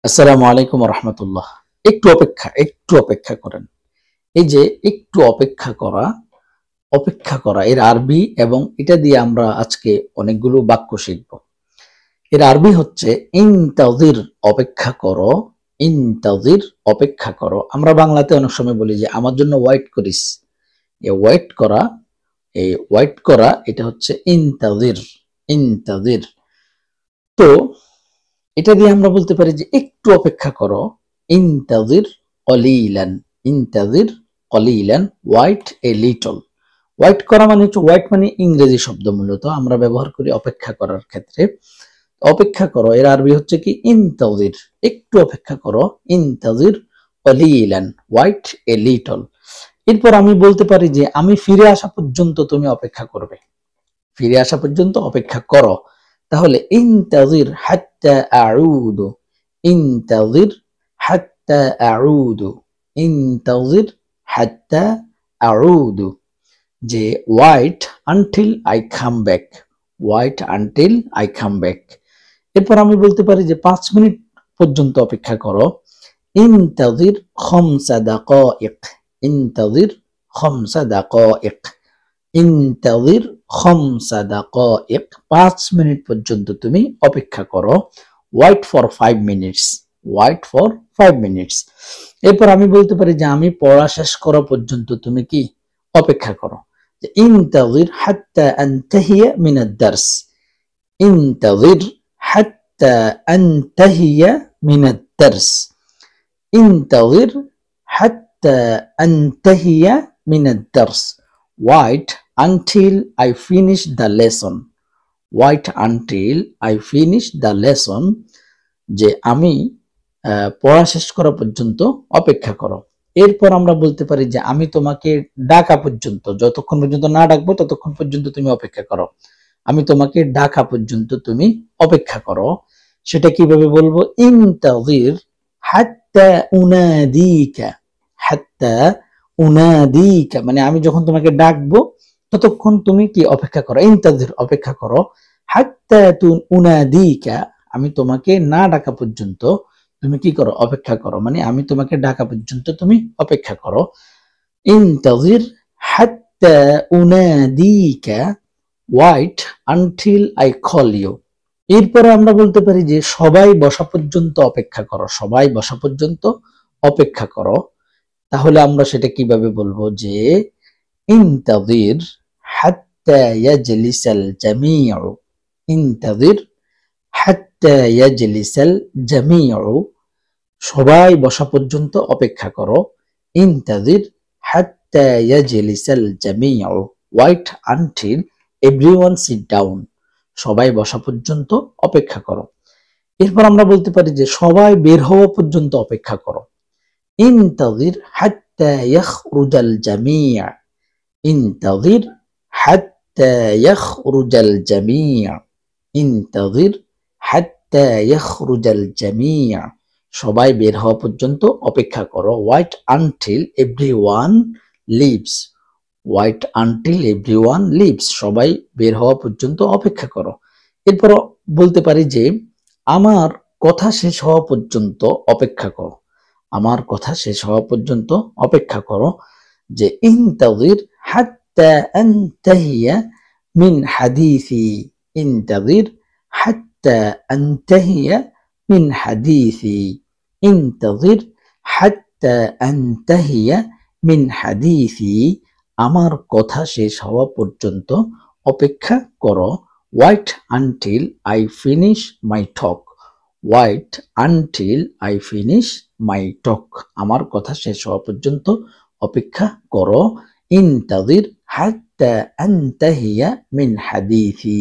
আসসালামু আলাইকুম রহমতুল্লাহ। একটু অপেক্ষা করেন। এই যে একটু অপেক্ষা করা এর আরবি, এবং এটা দিয়ে আমরা আজকে অনেকগুলো বাক্য শিখব। এর আরবি হচ্ছে ইনতাজির, অপেক্ষা করো। ইনতাজির, অপেক্ষা করো। আমরা বাংলাতে অনেক সময় বলি যে আমার জন্য ওয়েট করিস। এই ওয়েট করা এটা হচ্ছে ইনতাজির। ইনতাজির। তো এটা দিয়ে আমরা বলতে পারি যে একটু অপেক্ষা করো। ইনতাজির কলিলান। ইনতাজির কলিলান, ওয়াইট এ লিটল। ওয়াইট করা মানে হচ্ছে, ওয়াইট মানে ইংরেজি শব্দ, মূলত আমরা ব্যবহার করি অপেক্ষা করার ক্ষেত্রে। অপেক্ষা করো এর আরবি হচ্ছে কি ইনতাজির, একটু অপেক্ষা করো। ইনতাজির কলিলান, ওয়াইট এ লিটল। এরপর আমি বলতে পারি যে আমি ফিরে আসা পর্যন্ত তুমি অপেক্ষা করবে। ফিরে আসা পর্যন্ত অপেক্ষা করো। তাহলে ইনতাজির হাত্তা আউদু। ইনতাজির হাত্তা আউদু। ইনতাজির হাত্তা আউদু। যে wait until I come back. Wait until I come back. এরপর আমি বলতে পারি যে 5 মিনিট পর্যন্ত অপেক্ষা করো। ইনতাজির খামসা দাকাইক। ইনতাজির খামসা দাকাইক। ইনতাজির খামসা দাকাইক। 5 মিনিট পর্যন্ত তুমি অপেক্ষা করো। Wait for 5 minutes. Wait for 5 minutes. এরপর আমি বলতে পারি যে আমি পড়া শেষ করা পর্যন্ত তুমি কি অপেক্ষা করো। ইনতাজির হাত্তা আনতাহিয়া মিনাদ দারস। ইনতাজির হাত্তা আনতাহিয়া মিনাদ দারস। ইনতাজির হাত্তা আনতাহিয়া মিনাদ দারস। Wait until I finish the lesson. Wait until I finish the lesson. যে আমি পড়া শেষ করা পর্যন্ত অপেক্ষা করো। এরপর আমরা বলতে পারি যে আমি তোমাকে ডাকা পর্যন্ত, যতক্ষণ পর্যন্ত না ডাকবো ততক্ষণ পর্যন্ত তুমি অপেক্ষা করো। আমি তোমাকে ডাকা পর্যন্ত তুমি অপেক্ষা করো। সেটা কিভাবে বলবো? ইনতাজির হাত্তা উনাদিকা। হাত্তা উনাদিকা মানে আমি যখন তোমাকে ডাকবো ততক্ষণ তুমি কি অপেক্ষা করো। ইনতাজির, অপেক্ষা করো। হাত্তা উনাদিকা, আমি তোমাকে না ডাকা পর্যন্ত তুমি কি করো? অপেক্ষা করো। মানে আমি তোমাকে ডাকা পর্যন্ত তুমি অপেক্ষা করো। ইনতাজির হাত্তা উনাদিকা, wait until I call you. এরপরে আমরা বলতে পারি যে সবাই বসা পর্যন্ত অপেক্ষা করো। সবাই বসা পর্যন্ত অপেক্ষা করো। তাহলে আমরা সেটা কিভাবে বলবো? যে ইনতাজির হাত্তা ইয়াজলিসাল জামিউ। ইনতাজির হাত্তা ইয়াজলিসাল জামিউ, সবাই বসা পর্যন্ত অপেক্ষা করো। ইনতাজির হাত্তা ইয়াজলিসাল জামিউ, wait until everyone sit down. সবাই বসা পর্যন্ত অপেক্ষা করো। এরপর আমরা বলতে পারি যে সবাই বের হওয়া পর্যন্ত অপেক্ষা করো। ইনতাজির হাত্তা ইয়াখরুজাল জামিউ। ইনতাজির হাত্তা ইয়াখরুজাল জামিউ। ইনতাজির হাত্তা ইয়াখরুজাল জামিউ, সবাই বের হওয়া পর্যন্ত অপেক্ষা করো। Wait until everyone leaves. Wait until everyone leaves, সবাই বের হওয়া পর্যন্ত অপেক্ষা করো। এরপর বলতে পারি যে আমার কথা শেষ হওয়া পর্যন্ত অপেক্ষা করো। আমার কথা শেষ হওয়া পর্যন্ত অপেক্ষা করো। যে ইনতাজির হাত্তা আনতাহিয়া মিন হাদিসি। ইনতাজির হাত্তা আনতাহিয়া মিন হাদিসি। ইনতাজির হাত্তা আনতাহিয়া মিন হাদিসি, আমার কথা শেষ হওয়া পর্যন্ত অপেক্ষা করো। Wait until I finish my talk. Wait until I finish my talk, আমার কথা শেষ হওয়া পর্যন্ত অপেক্ষা করো। ইনতাজির হাত্তা আনতাহিয়া মিন হাদিসি।